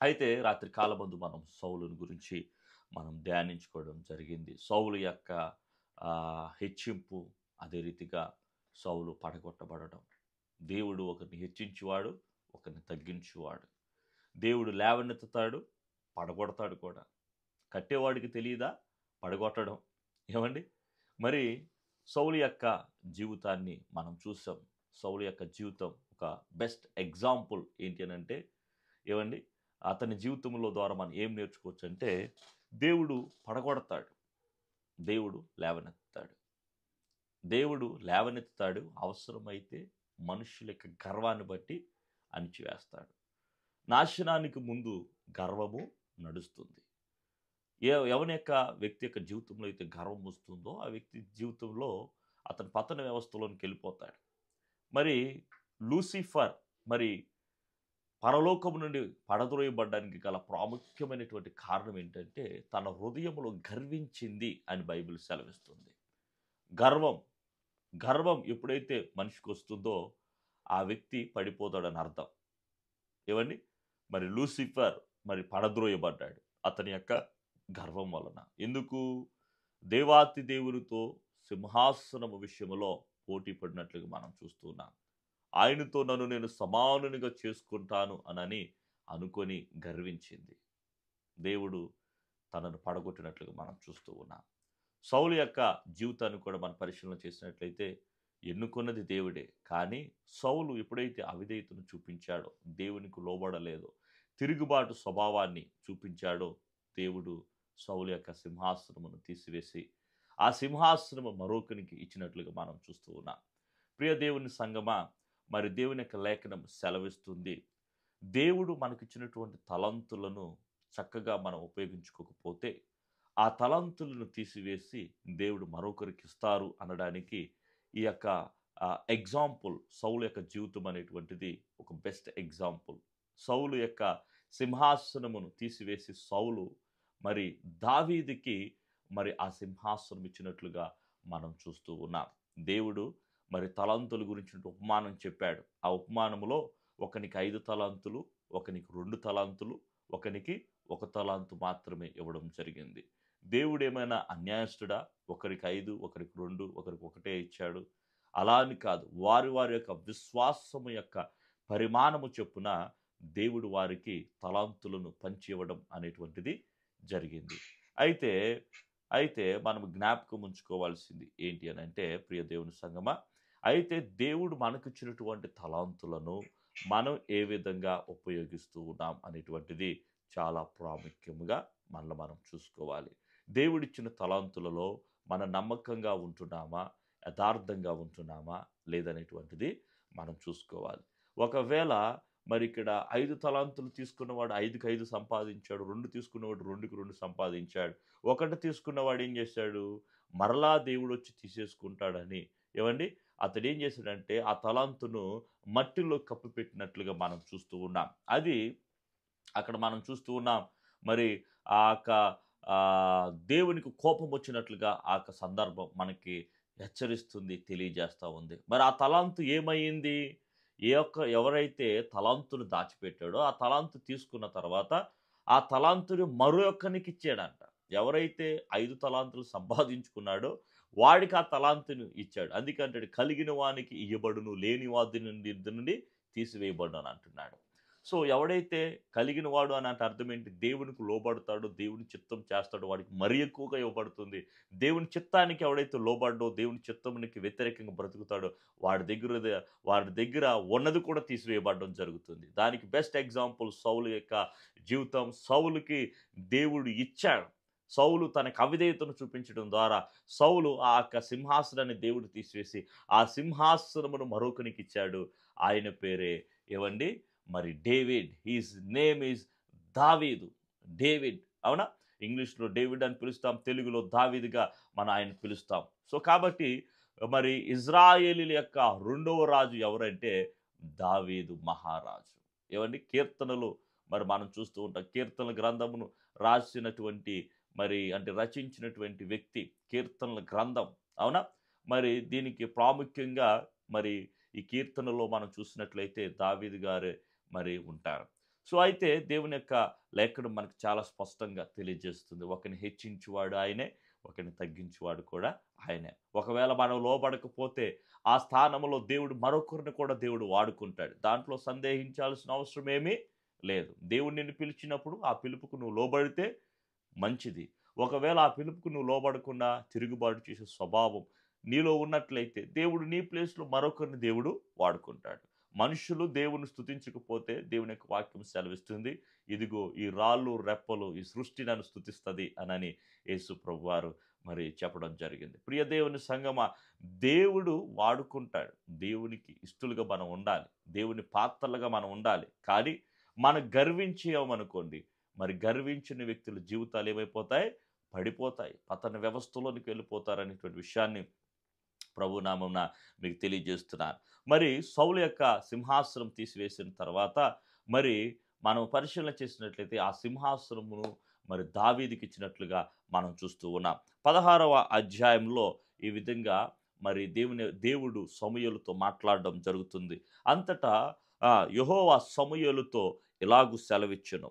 అయితే రాత్రి కాలమందు మనం సౌలుని గురించి మనం ధ్యానించుకోవడం జరిగింది. సౌలు యొక్క హెచ్చింపు, అదే రీతిగా సౌలు పడగొట్టబడడం. దేవుడు ఒకరిని హెచ్చించువాడు, ఒకరిని తగ్గించువాడు. దేవుడు లేవనెత్తుతాడు, పడగొడతాడు కూడా. కట్టేవాడికి తెలీదా పడగొట్టడం? ఏవండి? మరి సౌలు యొక్క జీవితాన్ని మనం చూసాం. సౌలు యొక్క జీవితం ఒక బెస్ట్ ఎగ్జాంపుల్ ఏంటి అనంటే ఏవండి? అతని జీవితంలో ద్వారా మనం ఏం నేర్చుకోవచ్చంటే, దేవుడు పడగొడతాడు, దేవుడు లేవనెత్తుతాడు. దేవుడు లేవనెత్తుతాడు, అవసరమైతే మనుషుల యొక్క గర్వాన్ని బట్టి అణిచివేస్తాడు. నాశనానికి ముందు గర్వము నడుస్తుంది. ఎవని యొక్క వ్యక్తి యొక్క జీవితంలో అయితే గర్వం వస్తుందో, ఆ వ్యక్తి జీవితంలో అతను పతన వ్యవస్థలోనికి వెళ్ళిపోతాడు. మరి లూసిఫర్ మరి పరలోకము నుండి పడద్రోయబడ్డానికి గల ప్రాముఖ్యమైనటువంటి కారణం ఏంటంటే, తన హృదయంలో గర్వించింది అని బైబిల్ సెలవిస్తుంది. గర్వం, గర్వం ఎప్పుడైతే మనిషికి వస్తుందో, ఆ వ్యక్తి పడిపోతాడని అర్థం. ఏవండి? మరి లూసిఫర్ మరి పడద్రోయబడ్డాడు అతని యొక్క గర్వం వలన. ఎందుకు? దేవాతి దేవునితో సింహాసనము విషయములో పోటీ పడినట్లుగా మనం చూస్తున్నాం. ఆయనతో నన్ను నేను సమానునిగా చేసుకుంటాను అనని అనుకొని గర్వించింది. దేవుడు తనను పడగొట్టినట్లుగా మనం చూస్తూ ఉన్నాం. సౌలు యొక్క జీవితాన్ని కూడా మనం పరిశీలన చేసినట్లయితే ఎన్నుకున్నది దేవుడే. కానీ సౌలు ఎప్పుడైతే అవిధేయతను చూపించాడో, దేవునికి లోబడలేదో, తిరుగుబాటు స్వభావాన్ని చూపించాడో, దేవుడు సౌలు యొక్క సింహాసనమును తీసివేసి ఆ సింహాసనము మరొకనికి ఇచ్చినట్లుగా మనం చూస్తూ ఉన్నాం. ప్రియ దేవుని సంగమా, మరి దేవుని యొక్క లేఖనం సెలవిస్తుంది, దేవుడు మనకిచ్చినటువంటి తలంతులను చక్కగా మనం ఉపయోగించుకోకపోతే ఆ తలంతులను తీసివేసి దేవుడు మరొకరికి ఇస్తారు అనడానికి ఈ యొక్క ఎగ్జాంపుల్ సౌలు యొక్క జీవితం అనేటువంటిది ఒక బెస్ట్ ఎగ్జాంపుల్. సౌలు యొక్క సింహాసనమును తీసివేసి సౌలు మరి దావీదుకి మరి ఆ సింహాసనం ఇచ్చినట్లుగా మనం చూస్తూ ఉన్నాం. దేవుడు మరి తలంతుల గురించి ఉపమానం చెప్పాడు. ఆ ఉపమానములో ఒకనికి 5 తలాంతులు, ఒకనికి 2 తలాంతులు, ఒకనికి 1 తలాంతు మాత్రమే ఇవ్వడం జరిగింది. దేవుడేమైనా అన్యాయస్తుడా? ఒకరికి 5, ఒకరికి 2, ఒకరికి ఒకటే ఇచ్చాడు. అలా అని కాదు. వారి వారి యొక్క విశ్వాసము యొక్క పరిమాణము చొప్పున దేవుడు వారికి తలాంతులను పంచి ఇవ్వడం అనేటువంటిది జరిగింది. అయితే, అయితే మనం జ్ఞాపకం ఉంచుకోవాల్సింది ఏంటి అనంటే ప్రియ దేవుని సంగమా, అయితే దేవుడు మనకిచ్చినటువంటి తలాంతులను మనం ఏ విధంగా ఉపయోగిస్తూ ఉన్నాం అనేటువంటిది చాలా ప్రాముఖ్యముగా మనల్ని మనం చూసుకోవాలి. దేవుడిచ్చిన తలాంతులలో మన నమ్మకంగా ఉంటున్నామా, యథార్థంగా ఉంటున్నామా లేదనేటువంటిది మనం చూసుకోవాలి. ఒకవేళ మరి ఇక్కడ 5 తలాంతులు తీసుకున్నవాడు 5కి 5 సంపాదించాడు. 2 తీసుకున్నవాడు 2కి 2 సంపాదించాడు. ఒకటి తీసుకున్నవాడు ఏం చేశాడు? మరలా దేవుడొచ్చి తీసేసుకుంటాడని ఏవండి? అతడేం చేశాడంటే ఆ తలాంతును మట్టిలో కప్పిపెట్టినట్లుగా మనం చూస్తూ ఉన్నాం. అది అక్కడ మనం చూస్తూ ఉన్నాం. మరి ఆ యొక్క దేవునికి కోపం వచ్చినట్లుగా ఆ యొక్క సందర్భం మనకి హెచ్చరిస్తుంది, తెలియజేస్తా ఉంది. మరి ఆ తలాంతు ఏమయ్యింది? ఎవరైతే తలాంతును దాచిపెట్టాడో ఆ తలాంతు తీసుకున్న తర్వాత ఆ తలాంతుని మరొకనికి ఇచ్చాడంట. ఎవరైతే 5 తలాంతులు సంపాదించుకున్నాడో వాడికి ఆ తలాంతును ఇచ్చాడు. అందుకంటాడు కలిగిన వానికి ఇయ్యబడును, లేని వాడి నుండి తీసివేయబడును అని అంటున్నాడు. సో ఎవడైతే కలిగిన వాడు అని అంటే అర్థం ఏంటి? దేవునికి లోబడతాడో, దేవుని చిత్తం చేస్తాడో వాడికి మరి ఎక్కువగా ఇవ్వబడుతుంది. దేవుని చిత్తానికి ఎవడైతే లోబడ్డో, దేవుని చిత్తమునికి వ్యతిరేకంగా బ్రతుకుతాడో వాడి దగ్గర ఉన్నది కూడా తీసివేయబడడం జరుగుతుంది. దానికి బెస్ట్ ఎగ్జాంపుల్ సౌలు యొక్క జీవితం. సౌలుకి దేవుడు ఇచ్చాడు. సౌలు తనకు అవిధేయతను చూపించడం ద్వారా సౌలు ఆ యొక్క సింహాసనాన్ని దేవుడు తీసివేసి ఆ సింహాసనమును మరొకనికి ఇచ్చాడు. ఆయన పేరే ఏవండి? మరి డేవిడ్. హిస్ నేమ్ ఈజ్ దావీదు. డేవిడ్. అవునా? ఇంగ్లీష్‌లో డేవిడ్ అని పిలుస్తాం. తెలుగులో దావీదుగా మనం ఆయన్ని పిలుస్తాం. సో, కాబట్టి మరి ఇజ్రాయేలీల యొక్క రెండవ రాజు ఎవరంటే దావీదు మహారాజు. ఏవండి? కీర్తనలు మరి మనం చూస్తూ ఉంటాం. కీర్తనల గ్రంథమును రాసినటువంటి మరి అంటే రచించినటువంటి వ్యక్తి కీర్తనల గ్రంథం. అవునా? మరి దీనికి ప్రాముఖ్యంగా మరి ఈ కీర్తనలో మనం చూసినట్లయితే దావీదు గారే మరి ఉంటారు. సో అయితే దేవుని యొక్క లేఖనం మనకు చాలా స్పష్టంగా తెలియజేస్తుంది. ఒకరిని హెచ్చించువాడు ఆయనే, ఒకరిని తగ్గించువాడు కూడా ఆయనే. ఒకవేళ మనం లోబడకపోతే ఆ స్థానంలో దేవుడు మరొకరిని కూడా దేవుడు వాడుకుంటాడు. దాంట్లో సందేహించాల్సిన అవసరం ఏమీ లేదు. దేవుడు నిన్ను పిలిచినప్పుడు ఆ పిలుపుకు నువ్వు లోబడితే మంచిది. ఒకవేళ ఆ పిలుపుకు నువ్వు లోబడకుండా తిరుగుబాటు చేసే స్వభావం నీలో ఉన్నట్లయితే దేవుడు నీ ప్లేస్‌లో మరొకరిని దేవుడు వాడుకుంటాడు. మనుషులు దేవుని స్తుతించకపోతే దేవుని యొక్క వాక్యం సెలవిస్తుంది. ఇదిగో ఈ రాళ్ళు, రెప్పలు ఈ సృష్టి నన్ను స్తుతిస్తది అనని యేసు ప్రభువారు మరి చెప్పడం జరిగింది. ప్రియ దేవుని సంగమా, దేవుడు వాడుకుంటాడు. దేవునికి ఇష్టలుగా మనం ఉండాలి. దేవుని పాత్రలుగా మనం ఉండాలి. కానీ మనం గర్వించామనుకోండి, మరి గర్వించిన వ్యక్తుల జీవితాలు ఏమైపోతాయి? పడిపోతాయి. పతన వ్యవస్థలోనికి వెళ్ళిపోతారనేటువంటి విషయాన్ని ప్రభునామమున మీకు తెలియజేస్తున్నాను. మరి సౌలు యొక్క సింహాసనం తీసివేసిన తర్వాత మరి మనం పరిశీలన చేసినట్లయితే ఆ సింహాసనమును మరి దావీదుకి ఇచ్చినట్లుగా మనం చూస్తూ ఉన్నాం. 16వ అధ్యాయంలో ఈ విధంగా మరి దేవుడు సమూయేలుతో మాట్లాడడం జరుగుతుంది. అంతటా యెహోవా సమూయేలుతో ఇలాగు సెలవిచ్చెను.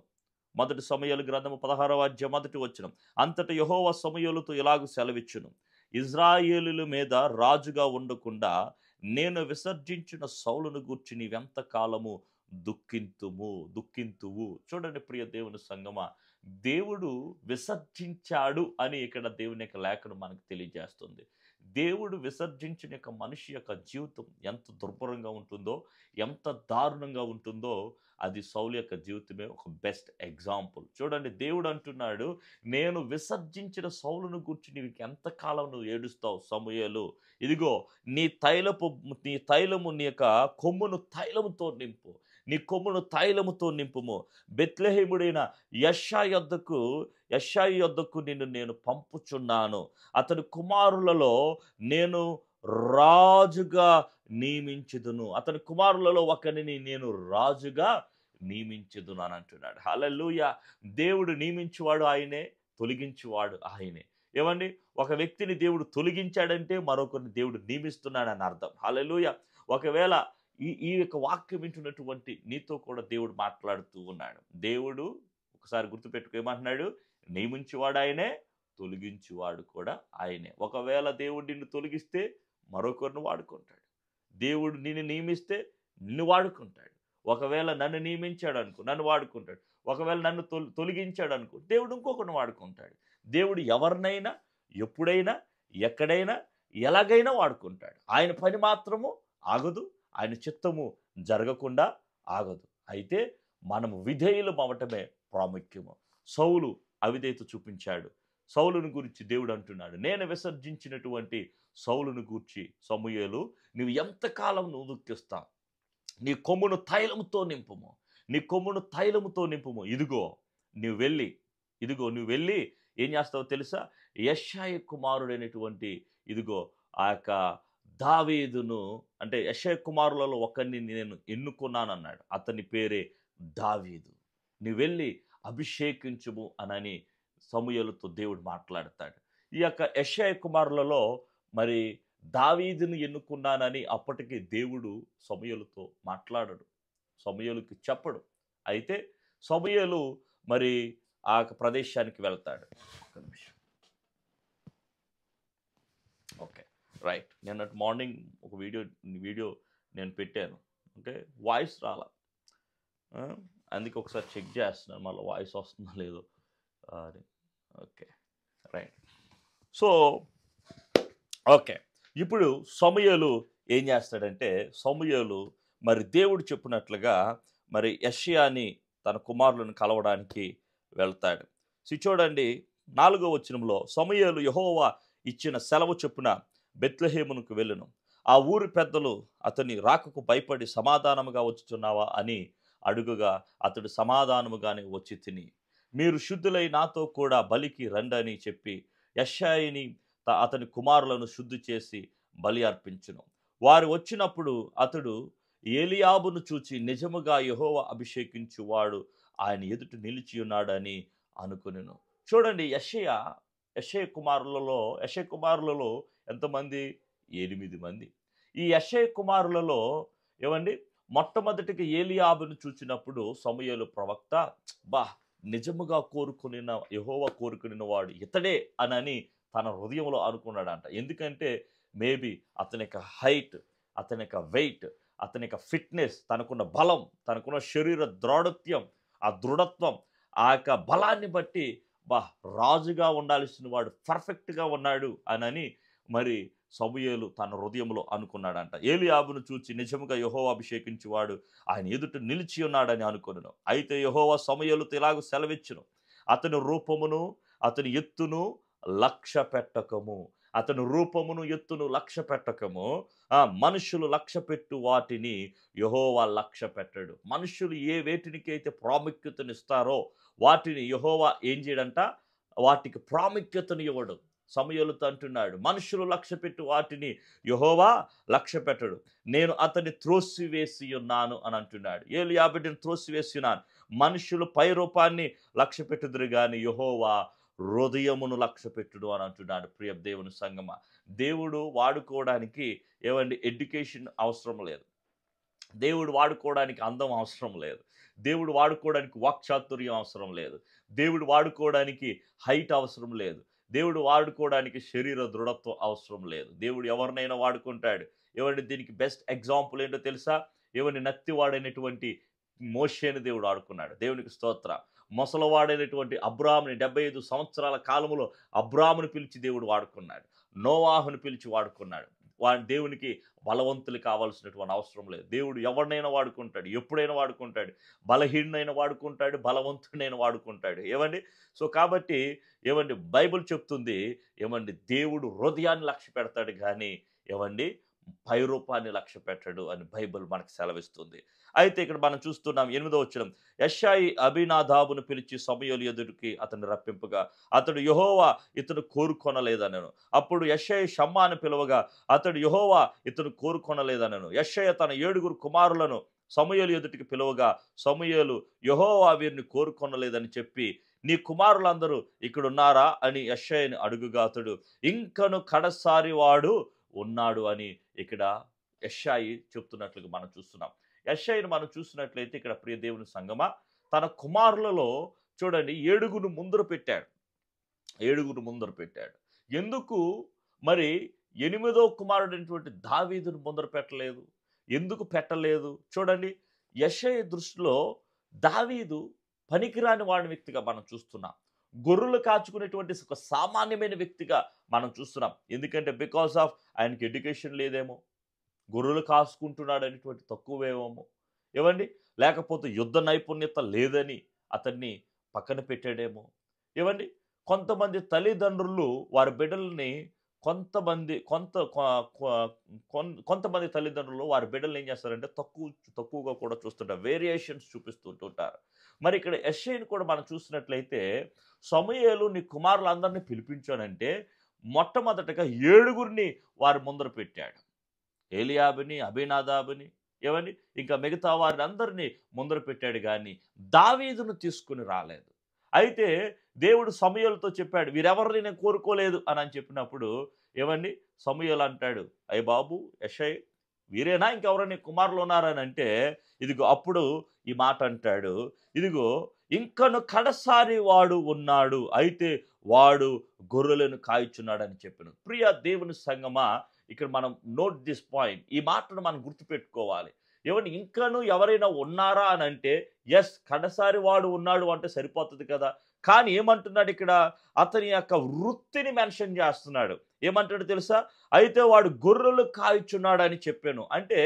మొదటి సమూయేలు గ్రంథము 16వ అధ్యాయం మొదటి వచనం. అంతటా యెహోవా సమూయేలుతో ఇలాగు సెలవిచ్చెను, ఇజ్రాయేలుల మీద రాజుగా ఉండకుండా నేను విసర్జించిన సౌలును గూర్చి నీవెంత కాలము దుఃఖింతువు. చూడండి ప్రియ దేవుని సంగమా, దేవుడు విసర్జించాడు అని ఇక్కడ దేవుని యొక్క లేఖను మనకు తెలియజేస్తుంది. దేవుడు విసర్జించిన యొక్క మనిషి యొక్క జీవితం ఎంత దుర్భరంగా ఉంటుందో, ఎంత దారుణంగా ఉంటుందో అది సౌలు యొక్క జీవితమే ఒక బెస్ట్ ఎగ్జాంపుల్. చూడండి, దేవుడు అంటున్నాడు, నేను విసర్జించిన సౌలును గూర్చి నీవు ఎంతకాలం నువ్వు ఏడుస్తావు సమూయేలు. ఇదిగో నీ తైలము నీ యొక్క కొమ్మును తైలముతో నింపు, నీ కొమ్మును తైలముతో నింపుము. బెత్లెహేముడైన యెషయి యొద్దకు నిన్ను నేను పంపుచున్నాను. అతని కుమారులలో నేను రాజుగా నియమించుదును. అతని కుమారులలో ఒకరిని నేను రాజుగా నియమించుదును అని అంటున్నాడు. హల్లెలూయా. దేవుడు నియమించువాడు ఆయనే, తొలగించువాడు ఆయనే. ఏమండి, ఒక వ్యక్తిని దేవుడు తొలగించాడంటే మరొకరిని దేవుడు నియమిస్తున్నాడని అర్థం. హల్లెలూయా. ఒకవేళ ఈ యొక్క వాక్యం వింటున్నటువంటి నీతో కూడా దేవుడు మాట్లాడుతూ ఉన్నాడు. దేవుడు ఒకసారి గుర్తుపెట్టుకో, ఏమంటున్నాడు? నియమించువాడు ఆయనే, తొలగించువాడు కూడా ఆయనే. ఒకవేళ దేవుడు నిన్ను తొలగిస్తే మరొకరిని వాడుకుంటాడు. దేవుడు నిన్ను నియమిస్తే నిన్ను వాడుకుంటాడు. ఒకవేళ నన్ను నియమించాడు అనుకో, నన్ను వాడుకుంటాడు. ఒకవేళ నన్ను తొలగించాడు అనుకో, దేవుడు ఇంకొకరిని వాడుకుంటాడు. దేవుడు ఎవరినైనా, ఎప్పుడైనా, ఎక్కడైనా, ఎలాగైనా వాడుకుంటాడు. ఆయన పని మాత్రము ఆగదు, ఆయన చిత్తము జరగకుండా ఆగదు. అయితే మనము విధేయులం అవ్వటమే ప్రాముఖ్యము. సౌలు అవిధేయత చూపించాడు. సౌలును గురించి దేవుడు అంటున్నాడు, నేను విసర్జించినటువంటి సౌలును గూర్చి సమూయేలు, నువ్వు ఎంతకాలం నువ్వు దుఃఖిస్తావు? నీ కొమ్మును తైలముతో నింపుము, నీ కొమ్మును తైలముతో నింపుము. ఇదిగో నువ్వు వెళ్ళి ఏం చేస్తావో తెలుసా? యెషయి కుమారుడైనటువంటి ఇదిగో ఆ యొక్క దావీదును, అంటే యెషయి కుమారులలో ఒకరిని నేను ఎన్నుకున్నానన్నాడు. అతని పేరే దావీదు. నువ్వు వెళ్ళి అభిషేకించుము అనని సమూయేలుతో దేవుడు మాట్లాడతాడు. ఈ యొక్క యెషయి కుమారులలో మరి దావీదును ఎన్నుకున్నానని అప్పటికి దేవుడు సమూయేలుతో మాట్లాడడు, సమూయేలుకి చెప్పడు. అయితే సమూయేలు మరి ఆ ప్రదేశానికి వెళ్తాడు. ఒక నిమిషం. Okay, right. నిన్నటి మార్నింగ్ ఒక వీడియో నేను పెట్టాను. ఓకే, వాయిస్ రాలా, అందుకే ఒకసారి చెక్ చేస్తున్నాను మళ్ళీ వాయిస్ వస్తుందో లేదో అని. Okay, right. సో ఓకే, ఇప్పుడు సమూయేలు ఏం చేస్తాడంటే, సమూయేలు మరి దేవుడు చెప్పినట్లుగా మరి యెషయాని తన కుమారులను కలవడానికి వెళ్తాడు. చూడండి, 4వ వచనంలో, సమూయేలు యెహోవా ఇచ్చిన సెలవు చొప్పున బెత్లెహేమునకు వెళ్ళెను. ఆ ఊరి పెద్దలు అతని రాకకు భయపడి సమాధానముగా వచ్చుచున్నావా అని అడుగగా అతడు సమాధానముగానే వచ్చి తిని, మీరు శుద్ధులై నాతో కూడా బలికి రండని చెప్పి యెషయిని అతని కుమారులను శుద్ధి చేసి బలి అర్పించును. వారు వచ్చినప్పుడు అతడు ఏలియాబును చూచి, నిజముగా యెహోవా అభిషేకించువాడు ఆయన ఎదుట నిలిచి ఉన్నాడని అనుకొనెను. చూడండి, యెషయి కుమారులలో ఎంతమంది? 8 మంది. ఈ యెషయి కుమారులలో ఏమండి, మొట్టమొదటిగా ఏలీయాబును చూచినప్పుడు సమూయేలు ప్రవక్త బా నిజముగా కోరుకునిన యెహోవా కోరుకునిన వాడు ఇతడే అని తన హృదయంలో అనుకున్నాడంట. ఎందుకంటే మేబీ అతని యొక్క హైట్, అతని యొక్క వెయిట్, అతని యొక్క ఫిట్నెస్, తనకున్న బలం, తనకున్న శరీర దృఢత్వం, ఆ దృఢత్వం, ఆ యొక్క బలాన్ని బట్టి బా రాజుగా ఉండాల్సిన వాడు పర్ఫెక్ట్గా ఉన్నాడు అని మరి సమూయేలు తన హృదయంలో అనుకున్నాడంట. ఏలీయాబును చూచి నిజముగా యెహోవా అభిషేకించువాడు ఆయన ఎదుట నిలిచి ఉన్నాడని అనుకొనెను. అయితే యెహోవా సమూయేలుతో ఇలాగ సెలవిచ్చును, అతని రూపమును అతని ఎత్తును లక్ష్య పెట్టకము. అతని రూపమును ఎత్తును లక్ష్య పెట్టకము. మనుషులు లక్ష్య పెట్టు వాటిని యెహోవా లక్ష్య పెట్టడు. మనుషులు ఏ వేటినికైతే ప్రాముఖ్యతనిస్తారో వాటిని యెహోవా ఏం చేయడంట, వాటికి ప్రాముఖ్యతను ఇవ్వడు. సమూయేలుతో అంటున్నాడు, మనుషులు లక్ష్య పెట్టు వాటిని యెహోవా లక్ష్య పెట్టడు. నేను అతన్ని త్రోసివేసి ఉన్నాను అని అంటున్నాడు. ఏలీయాబుని త్రోసివేసి ఉన్నాను. మనుషులు పై రూపాన్ని లక్ష్య పెట్టుదురు కానీ యెహోవా హృదయమును లక్ష్య పెట్టుడు అని అంటున్నాడు. ప్రియ దేవుని సంగమా, దేవుడు వాడుకోవడానికి ఏమండి ఎడ్యుకేషన్ అవసరం లేదు. దేవుడు వాడుకోవడానికి అందం అవసరం లేదు. దేవుడు వాడుకోవడానికి వాక్చాతుర్యం అవసరం లేదు. దేవుడు వాడుకోవడానికి హైట్ అవసరం లేదు. దేవుడు వాడుకోవడానికి శరీర దృఢత్వం అవసరం లేదు. దేవుడు ఎవరినైనా వాడుకుంటాడు. ఏమంటే దీనికి బెస్ట్ ఎగ్జాంపుల్ ఏంటో తెలుసా? ఏమని నత్తివాడైనటువంటి మోషేని దేవుడు ఆడుకున్నాడు. దేవునికి స్తోత్ర. మొసలవాడైనటువంటి అబ్రాముని 75 సంవత్సరాల కాలంలో అబ్రాముని పిలిచి దేవుడు వాడుకున్నాడు. నోవాహుని పిలిచి వాడుకున్నాడు. దేవునికి బలవంతులు కావాల్సినటువంటి అవసరం లేదు. దేవుడు ఎవరినైనా వాడుకుంటాడు, ఎప్పుడైనా వాడుకుంటాడు. బలహీనైనా వాడుకుంటాడు, బలవంతుడైనా వాడుకుంటాడు. ఏమండి? సో కాబట్టి ఏమండి బైబిల్ చెప్తుంది, ఏమండి దేవుడు హృదయాన్ని లక్ష్య పెడతాడు కానీ ఏమండి పై రూపాన్ని లక్ష్య పెట్టడు అని బైబిల్ మనకు సెలవిస్తుంది. అయితే ఇక్కడ మనం చూస్తున్నాం 8వ వచనం, యెషయి అబీనాదాబును పిలిచి సమూయేలు ఎదుటికి అతన్ని రప్పింపగా అతడు యెహోవా ఇతను కోరుకొనలేదనెను. అప్పుడు యెషయి షమ్మాను పిలువగా అతడు యెహోవా ఇతను కోరుకొనలేదనెను. యెషయి తన 7 కుమారులను సమూయేలు ఎదుటికి పిలువగా సమూయేలు యెహోవా వీరిని కోరుకొనలేదని చెప్పి నీ కుమారులందరూ ఇక్కడ ఉన్నారా అని యెషయిని అడుగుగా అతడు ఇంకను కడసారి వాడు ఉన్నాడు అని ఇక్కడ యెషయి చెప్తున్నట్లుగా మనం చూస్తున్నాం. యెషయిని మనం చూసినట్లయితే ఇక్కడ ప్రియ దేవుని సంగమా తన కుమారులలో చూడండి 7 ముందర పెట్టాడు. 7 ముందర పెట్టాడు. ఎందుకు మరి 8వ కుమారుడైనటువంటి దావీదును ముందర పెట్టలేదు? ఎందుకు పెట్టలేదు? చూడండి, యెషయి దృష్టిలో దావీదు పనికిరాని వాడి వ్యక్తిగా మనం చూస్తున్నాం. గొర్రెలు కాచుకునేటువంటి ఒక సామాన్యమైన వ్యక్తిగా మనం చూస్తున్నాం. ఎందుకంటే బికాస్ ఆఫ్ ఆయనకి ఎడ్యుకేషన్ లేదేమో, గొర్రెలు కాసుకుంటున్నాడు అనేటువంటి తక్కువేమో, ఏమండి, లేకపోతే యుద్ధ నైపుణ్యత లేదని అతన్ని పక్కన పెట్టాడేమో, ఏమండి. కొంతమంది తల్లిదండ్రులు వారి బిడ్డల్ని కొంతమంది తల్లిదండ్రులు వారి బిడ్డలు ఏం చేస్తారంటే తక్కువగా కూడా చూస్తుంటారు, వేరియేషన్స్ చూపిస్తుంటుంటారు. మరి ఇక్కడ యెషయిని కూడా మనం చూసినట్లయితే సమూయేలు నీ కుమారులందరినీ పిలిపించానంటే మొట్టమొదటగా 7 వారి ముందర పెట్టాడు. ఏలీయాబుని, అబీనాదాబుని, ఏమని ఇంకా మిగతా వారిని అందరినీ ముందర పెట్టాడు కానీ దావీదును తీసుకుని రాలేదు. అయితే దేవుడు సమూయేలుతో చెప్పాడు, వీరెవరిని నేను కోరుకోలేదు అని చెప్పినప్పుడు ఏమండి సమూయేలు అంటాడు, అయ్య బాబు యెషయి వీరేనా, ఇంకెవరైనా కుమారులు ఉన్నారని అంటే ఇదిగో అప్పుడు ఈ మాట అంటాడు, ఇదిగో ఇంకను కడసారి వాడు ఉన్నాడు, అయితే వాడు గొర్రెలను కాయుచున్నాడని చెప్పాను. ప్రియ దేవుని సంగమా, ఇక్కడ మనం నోట్ దిస్ పాయింట్, ఈ మాటను మనం గుర్తుపెట్టుకోవాలి. ఏమంటే ఇంకను ఎవరైనా ఉన్నారా అని అంటే ఎస్, కడసారి వాడు ఉన్నాడు అంటే సరిపోతుంది కదా. కానీ ఏమంటున్నాడు ఇక్కడ, అతని యొక్క వృత్తిని మెన్షన్ చేస్తున్నాడు. ఏమంటాడు తెలుసా? అయితే వాడు గొర్రెలు కాయుచున్నాడు అని చెప్పాను. అంటే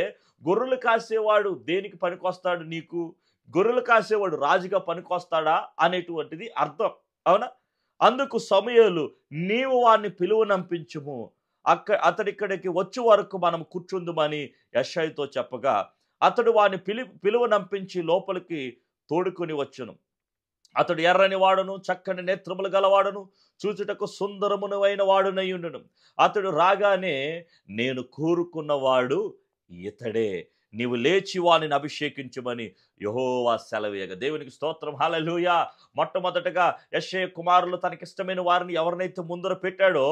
గొర్రెలు కాసేవాడు దేనికి పనికొస్తాడు నీకు? గొర్రెలు కాసేవాడు రాజుగా పనికొస్తాడా అనేటువంటిది అర్థం, అవునా? అందుకు సమూయేలు నీవు వాడిని పిలువనంపించుము, అతడిక్కడికి వచ్చే వరకు మనం కూర్చుందుమని యెషయితో చెప్పగా అతడు వాడిని పిలువనంపించి లోపలికి తోడుకొని వచ్చును. అతడు ఎర్రని వాడును, చక్కని నేత్రములు గలవాడును, చూచుటకు సుందరమునైన వాడునయ్యుండును. అతడు రాగానే నేను కోరుకున్నవాడు ఇతడే, నీవు లేచి వానిని అభిషేకించుమని యెహోవా సెలవేయగా. దేవునికి స్తోత్రం, హల్లెలూయా. మొట్టమొదటగా యెషయి కుమారులు తనకిష్టమైన వారిని ఎవరినైతే ముందర పెట్టాడో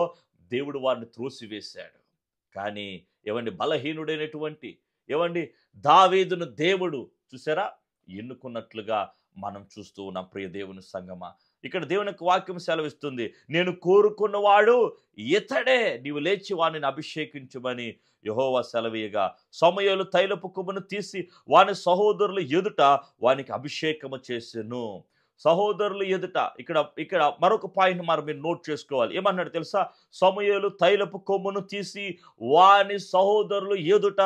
దేవుడు వారిని త్రోసివేశాడు. కానీ ఏమండి బలహీనుడైనటువంటి ఏవండి దావీదును దేవుడు చూసారా ఎన్నుకున్నట్లుగా మనం చూస్తూ ఉన్నాం ప్రియ దేవుని సంగమా. ఇక్కడ దేవుని యొక్క వాక్యం సెలవిస్తుంది, నేను కోరుకున్నవాడు ఇతడే, నీవు లేచి వానిని అభిషేకించుమని యెహోవా సెలవీయగా సమూయేలు తైలపు కొమ్మును తీసి వాని సహోదరుల ఎదుట వానికి అభిషేకము చేసెను. సహోదరుల ఎదుట ఇక్కడ ఇక్కడ మరొక పాయింట్ మరి మీరు నోట్ చేసుకోవాలి. ఏమన్నాడు తెలుసా? సమూయేలు తైలపు కొమ్మును తీసి వాని సహోదరులు ఎదుట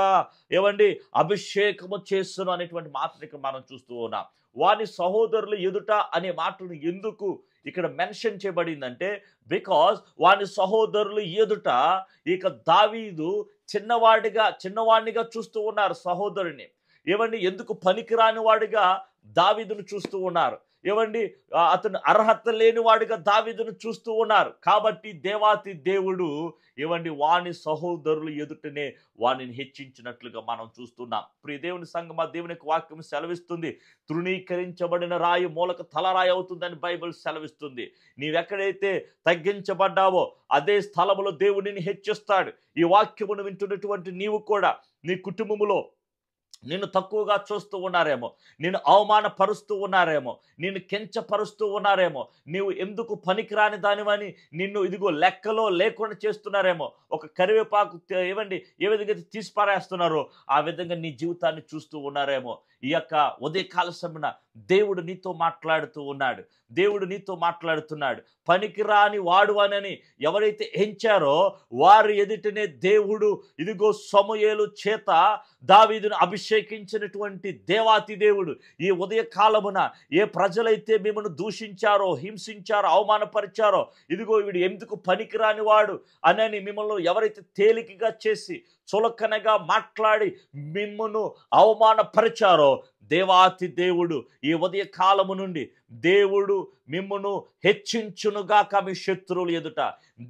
ఏమండి అభిషేకము చేస్తును అనేటువంటి మాటను ఇక్కడ మనం చూస్తూ ఉన్నాం. వాని సహోదరులు ఎదుట అనే మాటను ఎందుకు ఇక్కడ మెన్షన్ చేయబడిందంటే, బికాస్ వాని సహోదరులు ఎదుట ఇక దావీదు చిన్నవాడిగా చూస్తూ ఉన్నారు సహోదరుని. ఏమండి ఎందుకు పనికిరాని వాడిగా దావీదును చూస్తూ ఉన్నారు. ఏమండి అతను అర్హత లేని వాడిగా దావీదును చూస్తూ ఉన్నారు. కాబట్టి దేవాతి దేవుడు ఏమండి వాని సహోదరులు ఎదుటనే వానిని హెచ్చించినట్లుగా మనం చూస్తున్నాం. ప్రియ దేవుని సంగమా, దేవుని యొక్క వాక్యం సెలవిస్తుంది, తృణీకరించబడిన రాయి మూలకు తలరాయి అవుతుందని బైబిల్ సెలవిస్తుంది. నీవెక్కడైతే తగ్గించబడ్డావో అదే స్థలములో దేవుడిని హెచ్చిస్తాడు. ఈ వాక్యమును వింటున్నటువంటి నీవు కూడా నీ కుటుంబములో నిన్ను తక్కువగా చూస్తూ ఉన్నారేమో, నిన్ను అవమానపరుస్తూ ఉన్నారేమో, నిన్ను కించపరుస్తూ ఉన్నారేమో, నీవు ఎందుకు పనికిరాని దానివని నిన్ను ఇదిగో లెక్కలో లేకుండా చేస్తున్నారేమో, ఒక కరివేపాకు ఏమండి ఏ విధంగా తీసి పారేస్తున్నారో ఆ విధంగా నీ జీవితాన్ని చూస్తూ ఉన్నారేమో. ఈ యొక్క ఉదయకాల సమయన దేవుడు నీతో మాట్లాడుతూ ఉన్నాడు. దేవుడు నీతో మాట్లాడుతున్నాడు. పనికిరాని వాడు అని ఎవరైతే ఎంచారో వారి ఎదుటనే దేవుడు ఇదిగో సమూయేలు చేత దావీదును అభిషేకించినటువంటి దేవాతి దేవుడు ఈ ఉదయ కాలమున ఏ ప్రజలైతే మిమ్మల్ని దూషించారో, హింసించారో, అవమానపరిచారో, ఇదిగో వీడు ఎందుకు పనికిరాని వాడు అని మిమ్మల్ని ఎవరైతే తేలికగా చేసి చులకనగా మాట్లాడి మిమ్మును అవమానపరిచారో దేవాతి దేవుడు ఈ ఉదయ కాలము నుండి దేవుడు మిమ్మును హెచ్చించునుగాక. మీ శత్రువులు ఎదుట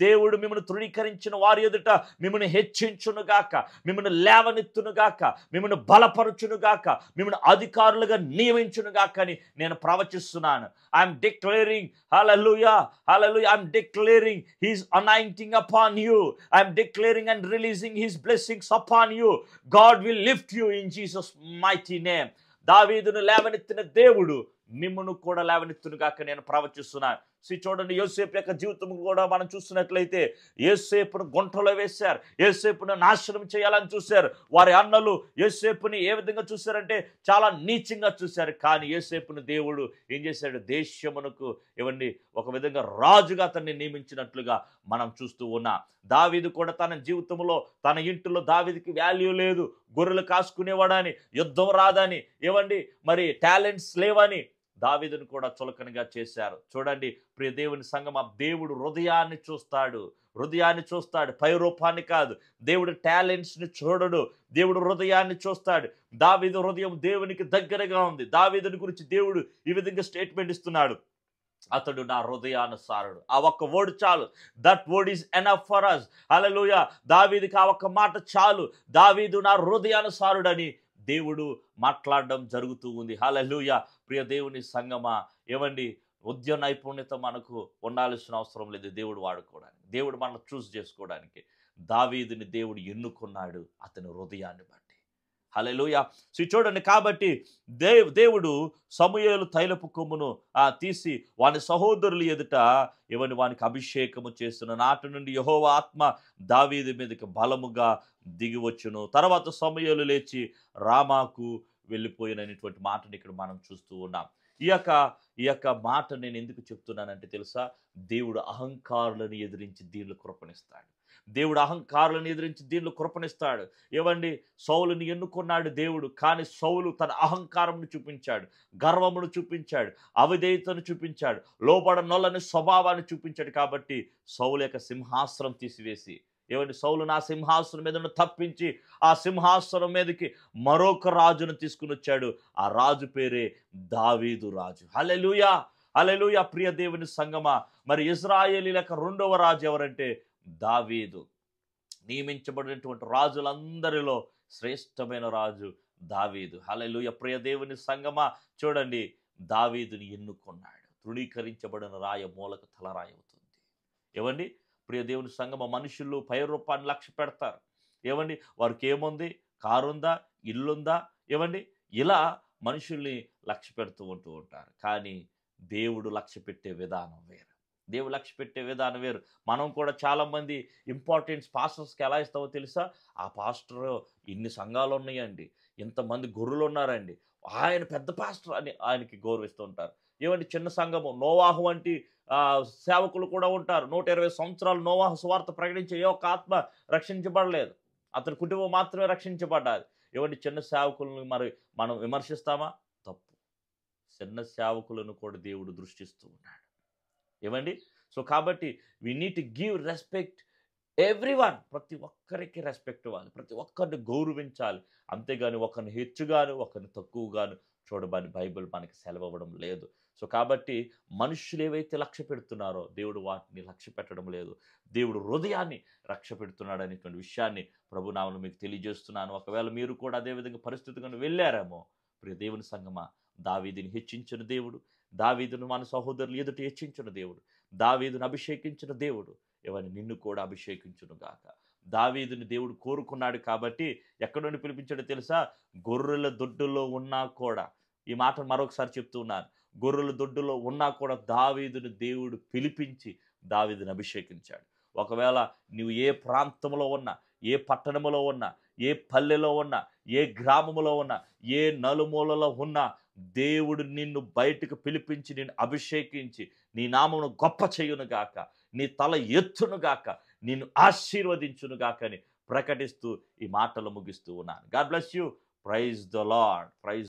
దేవుడు మిమ్మల్ని తృణీకరించిన వారి ఎదుట మిమ్మల్ని హెచ్చించునుగాక, మిమ్మల్ని లేవనెత్తునుగాక, మిమ్మల్ని బలపరచునుగాక, మిమ్మల్ని అధికారులుగా నియమించునుగాక అని నేను ప్రవచిస్తున్నాను. I'm declaring hallelujah, hallelujah, I'm declaring his anointing upon you. I'm declaring and releasing his blessings upon you. God will lift you in Jesus mighty name. దావీదును లేవనెత్తిన దేవుడు మిమ్మును కూడా లేవనెత్తునుగాక నేను ప్రవచిస్తున్నాను. చూడండి, యోసేపు యొక్క జీవితం కూడా మనం చూస్తున్నట్లయితే యోసేపును గుంటలో వేశారు, యోసేపును నాశనం చేయాలని చూశారు. వారి అన్నలు యోసేపుని ఏ విధంగా చూశారంటే చాలా నీచంగా చూశారు. కానీ యోసేపును దేవుడు ఏం చేశాడు? దేశమునకు ఇవ్వండి ఒక విధంగా రాజుగా అతన్ని నియమించినట్లుగా మనం చూస్తూ ఉన్నాం. దావీదు కూడా తన జీవితంలో తన ఇంటిలో దావీదుకి వాల్యూ లేదు, గొర్రెలు కాసుకునేవాడని, యుద్ధం రాదని, ఏవండి మరి టాలెంట్స్ లేవని దావీదును కూడా చులకనగా చేశారు. చూడండి ప్రియ దేవుని సంగమా, దేవుడు హృదయాన్ని చూస్తాడు, పై రూపాన్ని కాదు. దేవుడు టాలెంట్స్ని చూడడు, దేవుడు హృదయాన్ని చూస్తాడు. దావీదు హృదయం దేవునికి దగ్గరగా ఉంది. దావీదుని గురించి దేవుడు ఈ విధంగా స్టేట్మెంట్ ఇస్తున్నాడు, అతడు నా హృదయానుసారుడు. ఆ ఒక్క వర్డ్ చాలు. That word is enough for us. హల్లెలూయా. దావీదుకి ఆ ఒక్క మాట చాలు. దావీదు నా హృదయానుసారుడని దేవుడు మాట్లాడడం జరుగుతూ ఉంది. హల్లెలూయా. ప్రియ దేవుని సంగమా, ఏమండి ఉద్యోగ నైపుణ్యత మనకు ఉండాల్సిన అవసరం లేదు దేవుడు వాడుకోవడానికి, దేవుడు మనం చూస్ చేసుకోవడానికి. దావీదుని దేవుడు ఎన్నుకున్నాడు అతని హృదయాన్ని బట్టి. హల్లెలూయా. చూడండి, కాబట్టి దేవుడు సమూయేలు తైలపు కొమ్మును తీసి వాని సహోదరులు ఎదుట వానికి అభిషేకము చేస్తున్న నాటి నుండి యెహోవా ఆత్మ దావీదు మీదకి బలముగా దిగివచ్చును. తర్వాత సమూయేలు లేచి రామాకు వెళ్ళిపోయినటువంటి మాటను ఇక్కడ మనం చూస్తూ ఉన్నాం. ఈ యొక్క మాట నేను ఎందుకు చెప్తున్నానంటే తెలుసా, దేవుడు అహంకారులను ఎదిరించి దీనిలో కృపణిస్తాడు. దేవుడు అహంకారులను ఎదిరించి దీనిలో కృపణిస్తాడు. ఏవండి సౌలుని ఎన్నుకున్నాడు దేవుడు, కానీ సౌలు తన అహంకారమును చూపించాడు, గర్వమును చూపించాడు, అవిధేయతను చూపించాడు, లోబడనొల్లని స్వభావాన్ని చూపించాడు. కాబట్టి సౌలు యొక్క సింహాసనం తీసివేసి సౌలు నా సింహాసనం మీద తప్పించి ఆ సింహాసనం మీదకి మరొక రాజును తీసుకుని వచ్చాడు. ఆ రాజు పేరే దావీదు రాజు. హల్లెలూయా, హల్లెలూయా. ప్రియ దేవుని సంగమా, మరి ఇశ్రాయేలీయుల రెండవ రాజు ఎవరంటే దావీదు. నియమించబడినటువంటి రాజులందరిలో శ్రేష్టమైన రాజు దావీదు. హల్లెలూయా. ప్రియ దేవుని సంగమా, చూడండి దావీదుని ఎన్నుకున్నాడు. తృణీకరించబడిన రాయ మూలకు తలరాయి అవుతుంది. ఏవండి ప్రియ దేవుని సంగమ, మనుషులు పై రూపాన్ని లక్ష్య పెడతారు. వారికి ఏముంది, కారు ఉందా, ఇల్లుందా, ఏమండి, ఇలా మనుషుల్ని లక్ష్య పెడుతూ ఉంటారు. కానీ దేవుడు లక్ష్య పెట్టే విధానం వేరు. దేవుడు లక్ష్య పెట్టే విధానం వేరు. మనం కూడా చాలామంది ఇంపార్టెన్స్ పాస్టర్స్కి ఎలా ఇస్తామో తెలుసా? ఆ పాస్టర్ ఇన్ని సంఘాలు ఉన్నాయండి, ఇంతమంది గొర్రెలు ఉన్నారండి, ఆయన పెద్ద పాస్టర్ అని ఆయనకి గౌరవిస్తూ ఉంటారు. ఏమండి, చిన్న సంఘము నోవాహు వంటి సేవకులు కూడా ఉంటారు. 120 సంవత్సరాలు నోవాహు సువార్త ప్రకటించే ఏ ఒక్క ఆత్మ రక్షించబడలేదు. అతని కుటుంబం మాత్రమే రక్షించబడ్డాది. ఏమండి, చిన్న సేవకులను మరి మనం విమర్శిస్తామా? తప్పు. చిన్న సేవకులను కూడా దేవుడు దృష్టిస్తూ ఉన్నాడు. ఏమండి, సో కాబట్టి we need to give respect everyone. ప్రతి ఒక్కరికి రెస్పెక్ట్ ఇవ్వాలి, ప్రతి ఒక్కరిని గౌరవించాలి. అంతేగాని ఒకరిని హెచ్చుగాను ఒకరిని తక్కువగాను చూడమని బైబిల్ మనకి సెలవివ్వడం లేదు. సో కాబట్టి మనుషులు ఏవైతే లక్ష్య పెడుతున్నారో దేవుడు వాటిని లక్ష్య పెట్టడం లేదు. దేవుడు హృదయాన్ని లక్ష్య పెడుతున్నాడు అనేటువంటి విషయాన్ని ప్రభునామములో మీకు తెలియజేస్తున్నాను. ఒకవేళ మీరు కూడా అదేవిధంగా పరిస్థితిగా వెళ్ళారేమో, ప్రియ దేవుని సంగమా, దావీదుని హెచ్చించిన దేవుడు, దావీదును మన సహోదరులు ఎదుట హెచ్చించిన దేవుడు, దావీదును అభిషేకించిన దేవుడు ఎవరిని నిన్ను కూడా అభిషేకించును గాక. దావీదుని దేవుడు కోరుకున్నాడు కాబట్టి ఎక్కడి నుండి పిలిపించాడో తెలుసా? గొర్రెల దొడ్డులో ఉన్నా కూడా, ఈ మాట మరొకసారి చెప్తూ ఉన్నాను, గొర్రెల దొడ్డులో ఉన్నా కూడా దావీదుని దేవుడు పిలిపించి దావీదుని అభిషేకించాడు. ఒకవేళ నువ్వు ఏ ప్రాంతంలో ఉన్నా, ఏ పట్టణంలో ఉన్నా, ఏ పల్లెలో ఉన్నా, ఏ గ్రామంలో ఉన్నా, ఏ నలుమూలలో ఉన్నా, దేవుడు నిన్ను బయటకు పిలిపించి నిన్ను అభిషేకించి నీ నామమును గొప్ప చేయును గాక, నీ తల ఎత్తును గాక, నిన్ను ఆశీర్వదించును గాక అని ప్రకటిస్తూ ఈ మాటలు ముగిస్తూ ఉన్నాను. God bless you. Praise the Lord. Praise